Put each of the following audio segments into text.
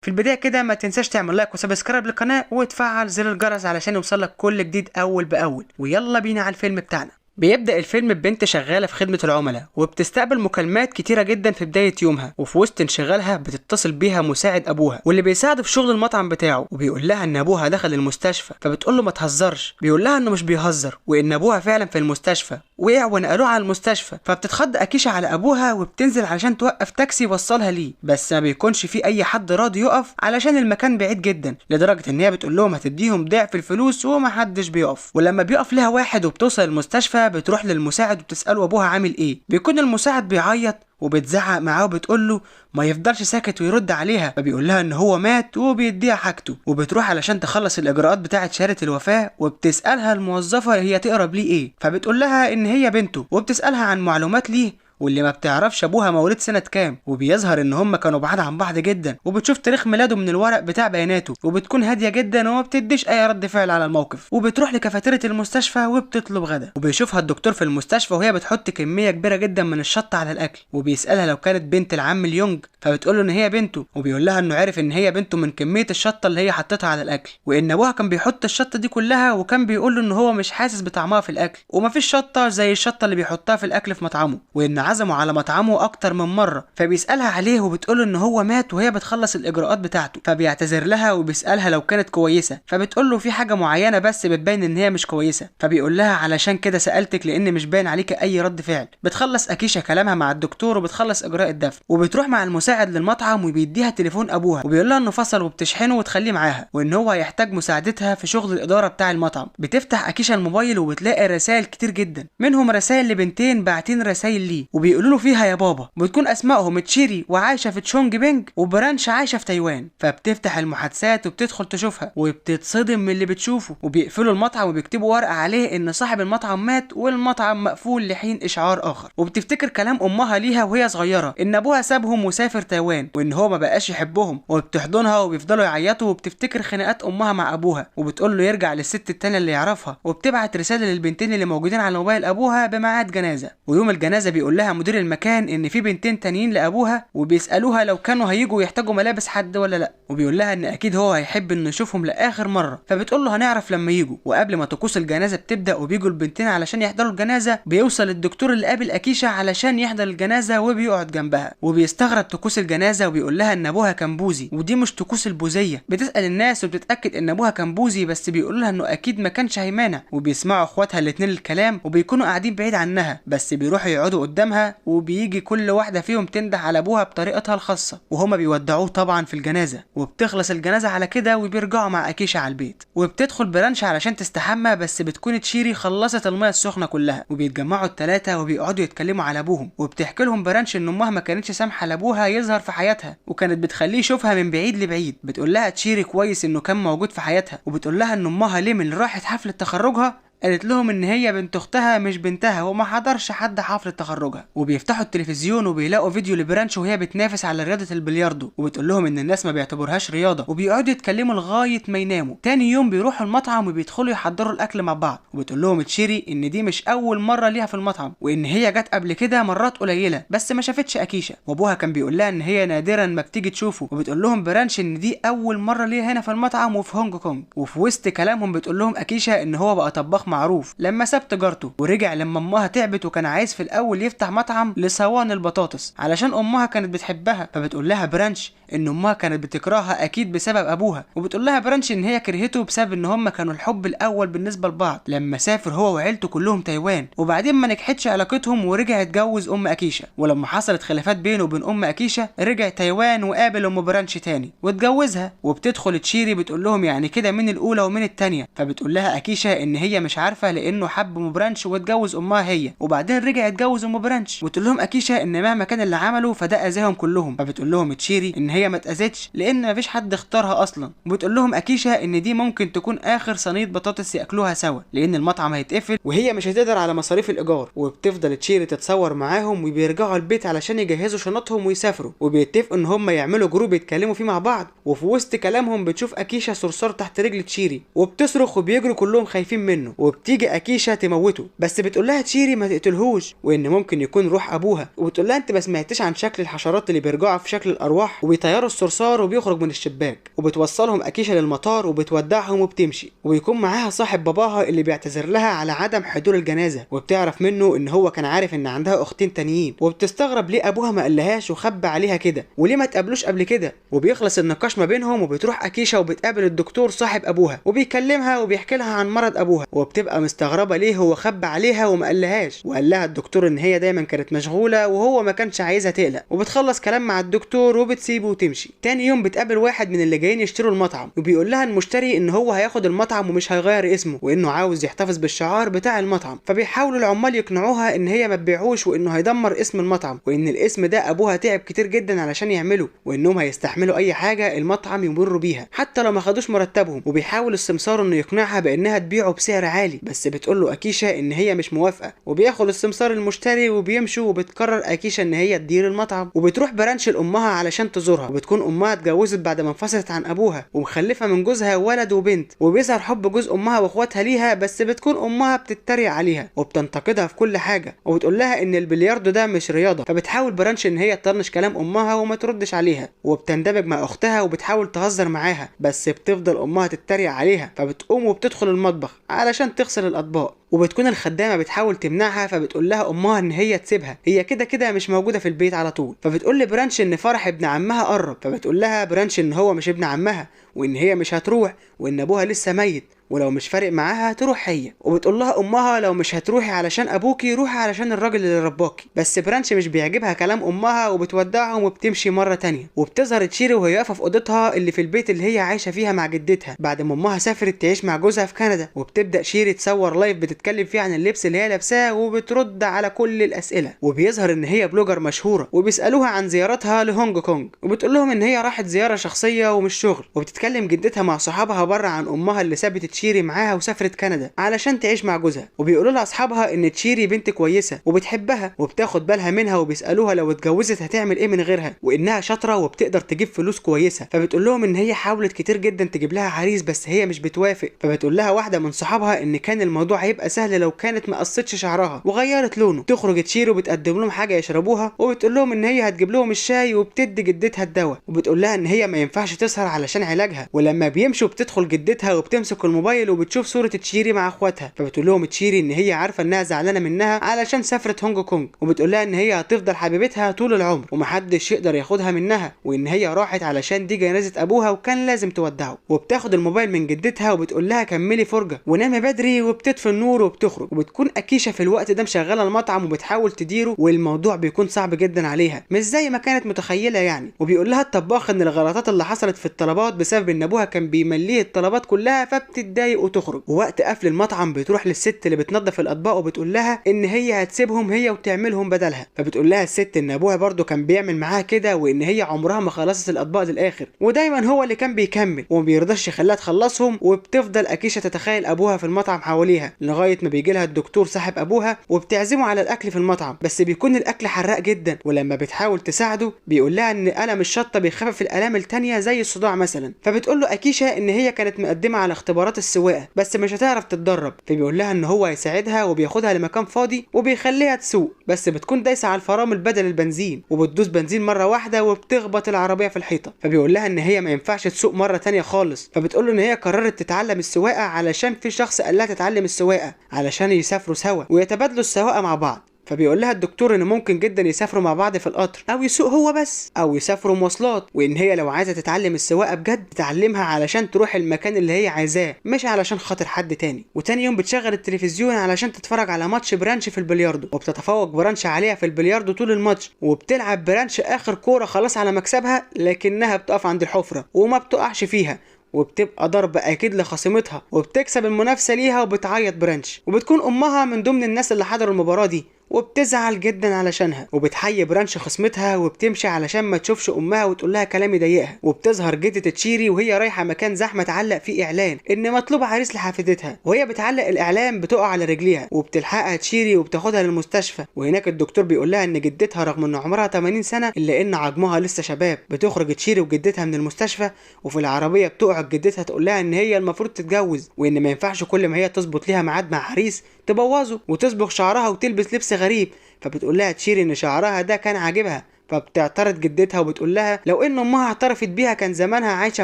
في البدايه كده ما تنساش تعمل لايك وسبسكرايب للقناه وتفعل زر الجرس علشان يوصلك كل جديد اول باول. ويلا بينا على الفيلم بتاعنا. بيبدأ الفيلم ببنت شغالة في خدمة العملاء وبتستقبل مكالمات كتيرة جدا في بداية يومها، وفي وسط انشغالها بتتصل بيها مساعد أبوها واللي بيساعده في شغل المطعم بتاعه، وبيقول لها إن أبوها دخل المستشفى، فبتقول له ما تهزرش. بيقول لها إنه مش بيهزر وإن أبوها فعلا في المستشفى، وقع ونقلوه على المستشفى. فبتتخض أكيشة على أبوها وبتنزل علشان توقف تاكسي يوصلها ليه، بس ما بيكونش في أي حد راضي يقف علشان المكان بعيد جدا، لدرجة إن هي بتقول لهم هتديهم ضعف الفلوس ومحدش بيقف. ولما بيقف لها واحد وبتوصل المستشفى بتروح للمساعد وبتسأله أبوها عامل إيه. بيكون المساعد بيعيط وبتزعق معاه وبتقول له ما يفضلش ساكت ويرد عليها، فبيقول لها ان هو مات وبيديها حاجته. وبتروح علشان تخلص الاجراءات بتاعه شهاده الوفاه، وبتسالها الموظفه هي تقرب ليه ايه، فبتقول لها ان هي بنته، وبتسالها عن معلومات ليه واللي ما بتعرفش ابوها مولود سنه كام. وبيظهر ان هم كانوا بعاد عن بعض جدا، وبتشوف تاريخ ميلاده من الورق بتاع بياناته، وبتكون هاديه جدا وما بتديش اي رد فعل على الموقف. وبتروح لكافيتيريا المستشفى وبتطلب غدا، وبيشوفها الدكتور في المستشفى وهي بتحط كميه كبيره جدا من الشطه على الاكل، وبيسالها لو كانت بنت العم اليونج، فبتقول له ان هي بنته، وبيقول لها انه عارف ان هي بنته من كميه الشطه اللي هي حطتها على الاكل، وان ابوها كان بيحط الشطه دي كلها وكان بيقول له ان هو مش حاسس بطعمها في الاكل، ومفيش شطه زي الشطه اللي بيحطها في الاكل في مطعمه، وان عزمه على مطعمه اكتر من مره. فبيسالها عليه وبتقول ان هو مات وهي بتخلص الاجراءات بتاعته، فبيعتذر لها وبيسالها لو كانت كويسه، فبتقول له في حاجه معينه بس بتبين ان هي مش كويسه. فبيقول لها علشان كده سالتك لان مش باين عليك اي رد فعل. بتخلص اكيشا كلامها مع الدكتور وبتخلص اجراء الدفن، وبتروح مع المساعد للمطعم وبيديها تليفون ابوها وبيقول لها انه فصل وبتشحنه وتخليه معاها، وان هو هيحتاج مساعدتها في شغل الاداره بتاع المطعم. بتفتح اكيشا الموبايل وبتلاقي رسائل كتير جدا، منهم رسائل لبنتين باعتين رسائل ليه وبيقولوا له فيها يا بابا، بتكون اسمائهم تشيري وعايشه في تشونج بينج وبرانش عايشه في تايوان. فبتفتح المحادثات وبتدخل تشوفها وبتتصدم من اللي بتشوفه، وبيقفلوا المطعم وبيكتبوا ورقه عليه ان صاحب المطعم مات والمطعم مقفول لحين اشعار اخر. وبتفتكر كلام امها ليها وهي صغيره ان ابوها سابهم وسافر تايوان وان هو ما بقاش يحبهم، وبتحضنها وبيفضلوا يعيطوا. وبتفتكر خناقات امها مع ابوها وبتقول له يرجع للست التانيه اللي يعرفها، وبتبعت رساله للبنتين اللي موجودين على موبايل ابوها بميعاد جنازه. ويوم الجنازه بيقول لها مدير المكان ان في بنتين تانيين لابوها وبيسالوها لو كانوا هيجوا يحتاجوا ملابس حد ولا لا، وبيقول لها ان اكيد هو هيحب انه يشوفهم لاخر مره. فبتقول له هنعرف لما يجوا. وقبل ما طقوس الجنازه بتبدا وبيجوا البنتين علشان يحضروا الجنازه، بيوصل الدكتور اللي قابل اكيشا علشان يحضر الجنازه وبيقعد جنبها، وبيستغرب طقوس الجنازه وبيقول لها ان ابوها كان بوذي ودي مش طقوس البوذيه. بتسال الناس وبتتاكد ان ابوها كان بوذي، بس بيقول لها انه اكيد ما كانش هيمانع. وبيسمعوا اخواتها الاثنين الكلام وبيكونوا قاعدين بعيد عنها، بس بيروحوا يقعدوا قدامها وبيجي كل واحده فيهم تنده على ابوها بطريقتها الخاصه، وهما بيودعوه طبعا في الجنازه. وبتخلص الجنازه على كده وبيرجعوا مع اكيشا على البيت، وبتدخل برانش علشان تستحمى، بس بتكون تشيري خلصت الميه السخنه كلها. وبيتجمعوا الثلاثه وبيقعدوا يتكلموا على ابوهم، وبتحكي لهم برانش ان امها ما كانتش سامحه لابوها يظهر في حياتها وكانت بتخليه يشوفها من بعيد لبعيد. بتقول لها تشيري كويس انه كان موجود في حياتها، وبتقول لها ان امها ليه من راحت حفله تخرجها قالت لهم ان هي بنت اختها مش بنتها وما حضرش حد حفله تخرجها. وبيفتحوا التلفزيون وبيلاقوا فيديو لبرانش وهي بتنافس على رياضه البلياردو، وبتقول لهم ان الناس ما بيعتبرهاش رياضه، وبيقعدوا يتكلموا لغايه ما يناموا. تاني يوم بيروحوا المطعم وبيدخلوا يحضروا الاكل مع بعض، وبتقول لهم تشيري ان دي مش اول مره ليها في المطعم، وان هي جت قبل كده مرات قليله بس ما شافتش اكيشا، وابوها كان بيقول لها ان هي نادرا ما بتيجي تشوفه. وبتقول لهم برانش ان دي اول مره ليها هنا في المطعم وفي هونج كونج. وفي وسط كلامهم بتقول لهم اكيشا ان هو بقى طباخ معروف لما ساب تجارته ورجع لما امها تعبت، وكان عايز في الاول يفتح مطعم لصواني البطاطس علشان امها كانت بتحبها. فبتقول لها برانش ان امها كانت بتكرهها اكيد بسبب ابوها، وبتقول لها برانش ان هي كرهته بسبب ان هم كانوا الحب الاول بالنسبه لبعض لما سافر هو وعيلته كلهم تايوان، وبعدين ما نجحتش علاقتهم ورجع اتجوز ام اكيشا. ولما حصلت خلافات بينه وبين ام اكيشا رجع تايوان وقابل ام برانش تاني واتجوزها. وبتدخل تشيري بتقول لهم يعني كده مين الاولى ومين التانيه. فبتقول لها اكيشا ان هي مش عارفه لانه حب ام برانش واتجوز امها هي، وبعدين رجع اتجوز ام برانش. وتقول لهم اكيشا ان مهما كان اللي عمله فده اذاهم كلهم. فبتقول لهم تشيري ان هي ما اتاذتش لان مفيش حد اختارها اصلا. وبتقول لهم اكيشا ان دي ممكن تكون اخر صينيه بطاطس ياكلوها سوا لان المطعم هيتقفل وهي مش هتقدر على مصاريف الايجار. وبتفضل تشيري تتصور معاهم وبيرجعوا البيت علشان يجهزوا شنطهم ويسافروا، وبيتفقوا ان هم يعملوا جروب يتكلموا فيه مع بعض. وفي وسط كلامهم بتشوف اكيشا صرصار تحت رجل تشيري وبتصرخ وبيجروا كلهم خايفين منه، وبتيجي اكيشا تموته، بس بتقول لها تشيري ما تقتلهوش وان ممكن يكون روح ابوها، وبتقول لها انت ما سمعتش عن شكل الحشرات اللي بيرجعوا في شكل الارواح وبيطيروا الصرصار وبيخرج من الشباك. وبتوصلهم اكيشا للمطار وبتودعهم وبتمشي، وبيكون معاها صاحب باباها اللي بيعتذر لها على عدم حضور الجنازه، وبتعرف منه ان هو كان عارف ان عندها اختين تانيين، وبتستغرب ليه ابوها ما قالهاش وخبى عليها كده وليه ما تقابلوش قبل كده. وبيخلص النقاش ما بينهم، وبتروح اكيشا وبتقابل الدكتور صاحب ابوها وبيكلمها وبيحكي لها عن مرض ابوها، وبتبقى مستغربه ليه هو خبى عليها وما قالهاش، وقال لها الدكتور ان هي دايما كانت مشغوله وهو ما كانش عايزها تقلق. وبتخلص كلام مع الدكتور وبتسيبه وتمشي. تاني يوم بتقابل واحد من اللي جايين يشتروا المطعم، وبيقول لها المشتري ان هو هياخد المطعم ومش هيغير اسمه، وانه عاوز يحتفظ بالشعار بتاع المطعم. فبيحاولوا العمال يقنعوها ان هي ما تبيعوش وانه هيدمر اسم المطعم، وان الاسم ده ابوها تعب كتير جدا علشان يعمله، وانهم هيستحملوا اي حاجه المطعم يمر بيها حتى لو ما خدوش مرتبهم. وبيحاول السمسار انه يقنعها بانها تبيعه بسعر عالي، بس بتقول له اكيشا ان هي مش موافقه. وبياخد السمسار المشتري وبيمشوا، وبتقرر اكيشا ان هي تدير المطعم، وبتروح برانش لامها علشان تزورها. وبتكون امها اتجوزت بعد ما انفصلت عن ابوها ومخلفه من جوزها ولد وبنت، وبيظهر حب جوز امها واخواتها ليها، بس بتكون امها بتتريق عليها وبتنتقدها في كل حاجه، وبتقول لها ان البلياردو ده مش رياضه. فبتحاول برانش ان هي تطنش كلام امها وما تردش عليها، وبتندمج مع اختها وبتحاول تهزر معاها، بس بتفضل امها تتريق عليها. فبتقوم وبتدخل المطبخ علشان تغسل الاطباق، وبتكون الخدامه بتحاول تمنعها. فبتقول لها امها ان هي تسيبها، هي كده كده مش موجوده في البيت على طول. فبتقول لبرانش ان فرح ابن عمها قرب، فبتقول لها برانش ان هو مش ابن عمها وان هي مش هتروح وان ابوها لسه ميت، ولو مش فارق معاها تروح هي. وبتقول لها امها لو مش هتروحي علشان ابوكي روحي علشان الراجل اللي رباكي. بس برانش مش بيعجبها كلام امها وبتودعهم وبتمشي مره تانية. وبتظهر تشيري وهي واقفه في اوضتها اللي في البيت اللي هي عايشه فيها مع جدتها بعد ما امها سافرت تعيش مع جوزها في كندا. وبتبدا شيري تصور لايف بتتكلم فيه عن اللبس اللي هي لابساه وبترد على كل الاسئله. وبيظهر ان هي بلوجر مشهوره، وبيسالوها عن زيارتها لهونج كونج، وبتقول لهم ان هي راحت زياره شخصيه ومش شغل. وبتتكلم جدتها مع صحابها بره عن امها اللي سابت تشيري معاها وسافرت كندا علشان تعيش مع جوزها. وبيقولوا لها اصحابها ان تشيري بنت كويسه وبتحبها وبتاخد بالها منها، وبيسالوها لو اتجوزت هتعمل ايه من غيرها، وانها شاطره وبتقدر تجيب فلوس كويسه. فبتقول لهم ان هي حاولت كتير جدا تجيب لها عريس بس هي مش بتوافق. فبتقول لها واحده من صحابها ان كان الموضوع هيبقى سهل لو كانت ما قصتش شعرها وغيرت لونه. تخرج تشيري وبتقدم لهم حاجه يشربوها، وبتقول لهم ان هي هتجيب لهم الشاي وبتدي جدتها الدواء. وبتقول لها ان هي ما ينفعش تسهر علشان علاجها. ولما بيمشوا بتدخل جدتها وبتمسك الموبايل وبتشوف صوره تشيري مع اخواتها. فبتقول لهم تشيري ان هي عارفه انها زعلانه منها علشان سافرت هونج كونج، وبتقول لها ان هي هتفضل حبيبتها طول العمر ومحدش يقدر ياخدها منها، وان هي راحت علشان دي جنازه ابوها وكان لازم تودعه. وبتاخد الموبايل من جدتها وبتقول لها كملي فرجه ونامي بدري، وبتطفي النور وبتخرج. وبتكون اكيشا في الوقت ده مشغله المطعم وبتحاول تديره، والموضوع بيكون صعب جدا عليها مش زي ما كانت متخيله يعني. وبيقول لها الطباخ ان الغلطات اللي حصلت في الطلبات بسبب ان ابوها كان بيمليه الطلبات كلها، فبتتضايق وتخرج. ووقت قفل المطعم بتروح للست اللي بتنظف الاطباق وبتقول لها ان هي هتسيبهم هي وتعملهم بدلها. فبتقول لها الست ان ابوها برضو كان بيعمل معاها كده، وان هي عمرها ما خلصت الاطباق للاخر ودايما هو اللي كان بيكمل وما بيرضاش يخليها تخلصهم. وبتفضل اكيشا تتخيل ابوها في المطعم حواليها لغايه ما بيجي لها الدكتور صاحب ابوها وبتعزمه على الاكل في المطعم، بس بيكون الاكل حراق جدا. ولما بتحاول تساعده بيقول لها ان الم الشطه بيخفف الالام التانيه زي الصداع مثلا. فبتقول له اكيشا ان هي كانت مقدمه على اختبارات السواقه بس مش هتعرف تتدرب. فبيقول لها ان هو هيساعدها وبياخدها لمكان فاضي وبيخليها تسوق، بس بتكون دايسه على الفرامل بدل البنزين، وبتدوس بنزين مره واحده وبتخبط العربيه في الحيطه. فبيقول لها ان هي ما ينفعش تسوق مره تانية خالص. فبتقول له ان هي قررت تتعلم السواقه علشان في شخص قال لها تتعلم السواقه علشان يسافروا سوا ويتبادلوا السواقه مع بعض. فبيقول لها الدكتور ان ممكن جدا يسافروا مع بعض في القطر او يسوق هو بس او يسافروا مواصلات، وان هي لو عايزه تتعلم السواقه بجد تتعلمها علشان تروح المكان اللي هي عايزاه مش علشان خاطر حد تاني. وتاني يوم بتشغل التلفزيون علشان تتفرج على ماتش برانش في البلياردو، وبتتفوق برانش عليها في البلياردو طول الماتش، وبتلعب برانش اخر كوره خلاص على مكسبها لكنها بتقف عند الحفره وما بتقعش فيها، وبتبقى ضربة اكيد لخصيمتها وبتكسب المنافسه ليها. وبتعيط برانش، وبتكون امها من ضمن الناس اللي حضروا المباراه دي، وبتزعل جدا علشانها، وبتحيي برانش خصمتها وبتمشي علشان ما تشوفش امها وتقول لها كلام يضايقها. وبتظهر جدة تشيري وهي رايحه مكان زحمه تعلق فيه اعلان ان مطلوب عريس لحفيدتها، وهي بتعلق الاعلان بتقع على رجليها وبتلحقها تشيري وبتاخدها للمستشفى. وهناك الدكتور بيقول لها ان جدتها رغم ان عمرها 80 سنه الا ان عظمها لسه شباب. بتخرج تشيري وجدتها من المستشفى، وفي العربيه بتقعد جدتها تقول لها ان هي المفروض تتجوز، وان ما ينفعش كل ما هي تظبط ليها ميعاد مع عريس تبوظه وتصبغ شعرها وتلبس لبس غريب. فبتقول لها تشيري ان شعرها ده كان عاجبها، فبتعترض جدتها وبتقول لها لو ان امها اعترفت بيها كان زمانها عايشه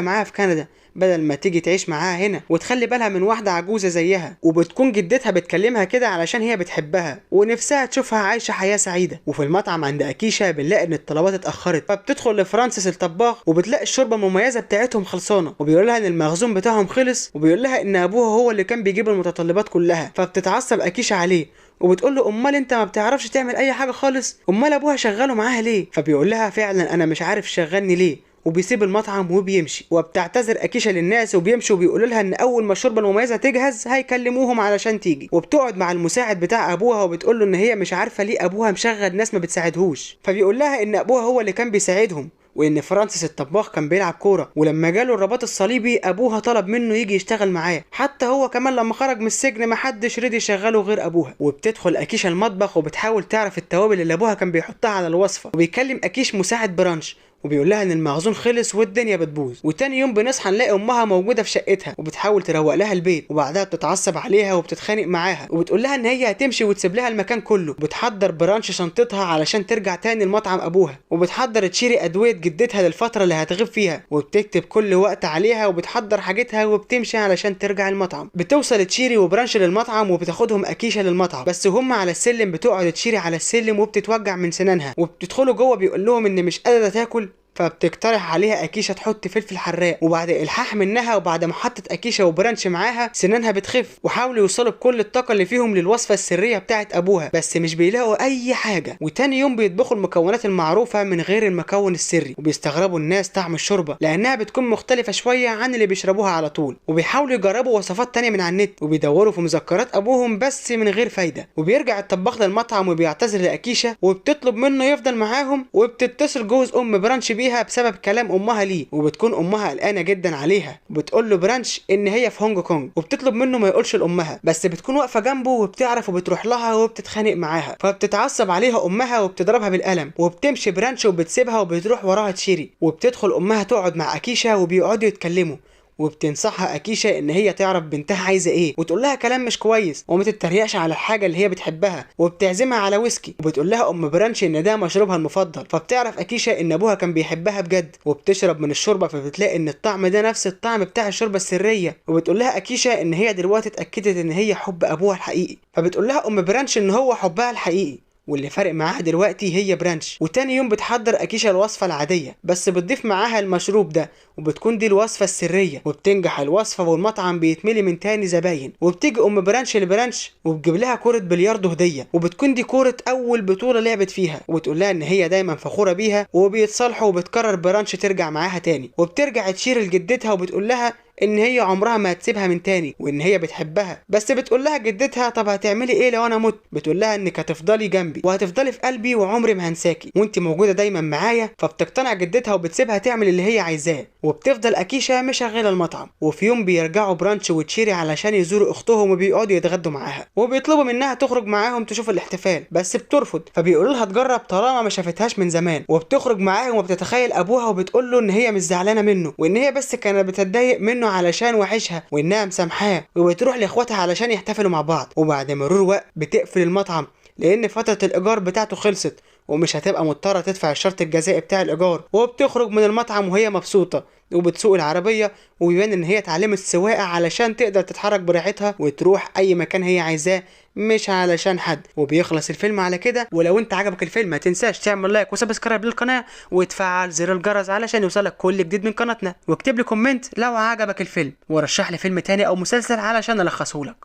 معاها في كندا بدل ما تيجي تعيش معاها هنا وتخلي بالها من واحده عجوزه زيها. وبتكون جدتها بتكلمها كده علشان هي بتحبها ونفسها تشوفها عايشه حياه سعيده. وفي المطعم عند اكيشا بنلاقي ان الطلبات اتاخرت، فبتدخل لفرانسيس الطباخ وبتلاقي الشوربه المميزه بتاعتهم خلصانه، وبيقول لها ان المخزون بتاعهم خلص، وبيقول لها ان ابوها هو اللي كان بيجيب المتطلبات كلها. فبتتعصب اكيشا عليه وبتقول له امال انت ما بتعرفش تعمل اي حاجه خالص؟ امال ابوها شغاله معاها ليه؟ فبيقول لها فعلا انا مش عارف شغلني ليه، وبيسيب المطعم وبيمشي. وبتعتذر اكيشا للناس وبيمشوا وبيقولوا لها ان اول ما الشوربه المميزه تجهز هيكلموهم علشان تيجي. وبتقعد مع المساعد بتاع ابوها وبتقول له ان هي مش عارفه ليه ابوها مشغل ناس ما بتساعدهوش. فبيقول لها ان ابوها هو اللي كان بيساعدهم، وان فرانسيس الطباخ كان بيلعب كوره، ولما جاله الرباط الصليبي ابوها طلب منه يجي يشتغل معاه، حتى هو كمان لما خرج من السجن محدش رضي يشغله غير ابوها. وبتدخل اكيشا المطبخ وبتحاول تعرف التوابل اللي ابوها كان بيحطها على الوصفه، وبيكلم اكيش مساعد برانش وبيقول لها ان المخزون خلص والدنيا بتبوظ. وتاني يوم بنصحى نلاقي امها موجوده في شقتها وبتحاول تروق لها البيت، وبعدها بتتعصب عليها وبتتخانق معاها وبتقول لها ان هي هتمشي وتسيب لها المكان كله. بتحضر برانش شنطتها علشان ترجع تاني لمطعم ابوها، وبتحضر تشيري ادويه جدتها للفتره اللي هتغيب فيها، وبتكتب كل وقت عليها وبتحضر حاجتها وبتمشي علشان ترجع المطعم. بتوصل تشيري وبرانش للمطعم وبتاخدهم اكيشا للمطعم، بس هم على السلم بتقعد تشيري على السلم وبتتوجع من سنانها، وبتدخلوا جوه بيقول لهم ان مش قادره تاكل. فبتقترح عليها اكيشا تحط فلفل حراق، وبعد الحاح منها وبعد ما حطت اكيشا وبرانش معاها سنانها بتخف. وحاولوا يوصلوا بكل الطاقه اللي فيهم للوصفه السريه بتاعه ابوها بس مش بيلاقوا اي حاجه. وتاني يوم بيطبخوا المكونات المعروفه من غير المكون السري، وبيستغربوا الناس طعم الشوربه لانها بتكون مختلفه شويه عن اللي بيشربوها على طول. وبيحاولوا يجربوا وصفات تانية من على النت وبيدوروا في مذكرات ابوهم بس من غير فايده. وبيرجع الطباخ للمطعم وبيعتذر لاكيشا وبتطلب منه يفضل معاهم، وبتتصل جوز برانش بيها بسبب كلام امها ليه، وبتكون امها قلقانه جدا عليها وبتقول له برانش ان هي في هونج كونج، وبتطلب منه ما يقولش لامها، بس بتكون واقفه جنبه وبتعرف وبتروح لها وبتتخانق معاها. فبتتعصب عليها امها وبتضربها بالقلم، وبتمشي برانش وبتسيبها وبتروح وراها تشيري. وبتدخل امها تقعد مع اكيشا وبيقعدوا يتكلموا، وبتنصحها اكيشا ان هي تعرف بنتها عايزه ايه، وتقول لها كلام مش كويس وما تتريقش على الحاجه اللي هي بتحبها، وبتعزمها على ويسكي. وبتقول لها برانش ان ده مشروبها المفضل. فبتعرف اكيشا ان ابوها كان بيحبها بجد، وبتشرب من الشوربه فبتلاقي ان الطعم ده نفس الطعم بتاع الشوربه السريه. وبتقول لها اكيشا ان هي دلوقتي اتاكدت ان هي حب ابوها الحقيقي. فبتقول لها برانش ان هو حبها الحقيقي واللي فارق معاها دلوقتي هي برانش. وتاني يوم بتحضر اكيشا الوصفه العاديه بس بتضيف معاها المشروب ده، وبتكون دي الوصفه السريه. وبتنجح الوصفه والمطعم بيتملي من تاني زباين. وبتيجي برانش لبرانش وبتجيب لها كوره بلياردو هديه، وبتكون دي كوره اول بطوله لعبت فيها، وبتقول لها ان هي دايما فخوره بيها. وبيتصالحوا وبتقرر برانش ترجع معاها تاني. وبترجع تشير لجدتها وبتقول لها ان هي عمرها ما هتسيبها من تاني وان هي بتحبها. بس بتقول لها جدتها طب هتعملي ايه لو انا مت؟ بتقول لها انك هتفضلي جنبي وهتفضلي في قلبي وعمري ما هنساكي وانت موجوده دايما معايا. فبتقتنع جدتها وبتسيبها تعمل اللي هي عايزاه، وبتفضل اكيشا مشغله المطعم. وفي يوم بيرجعوا برانش وتشيري علشان يزوروا اختهم وبيقعدوا يتغدوا معاها، وبيطلبوا منها تخرج معاهم تشوف الاحتفال بس بترفض. فبيقولوا لها تجرب طالما ما شافتهاش من زمان، وبتخرج معاهم وبتتخيل ابوها وبتقول له ان هي مش زعلانه منه وان هي بس كانت بتتضايق منه علشان وحشها وانها مسامحاه. وبتروح لاخواتها علشان يحتفلوا مع بعض. وبعد مرور وقت بتقفل المطعم لان فتره الايجار بتاعته خلصت ومش هتبقى مضطره تدفع الشرط الجزائي بتاع الايجار. وبتخرج من المطعم وهي مبسوطه وبتسوق العربيه، وبيبان ان هي اتعلمت السواقه علشان تقدر تتحرك براحتها وتروح اي مكان هي عايزاه مش علشان حد. وبيخلص الفيلم على كده. ولو انت عجبك الفيلم ما تنساش تعمل لايك وسبسكرايب للقناه وتفعل زر الجرس علشان يوصلك كل جديد من قناتنا، واكتب لي كومنت لو عجبك الفيلم ورشح لي فيلم تاني او مسلسل علشان الخصهولك.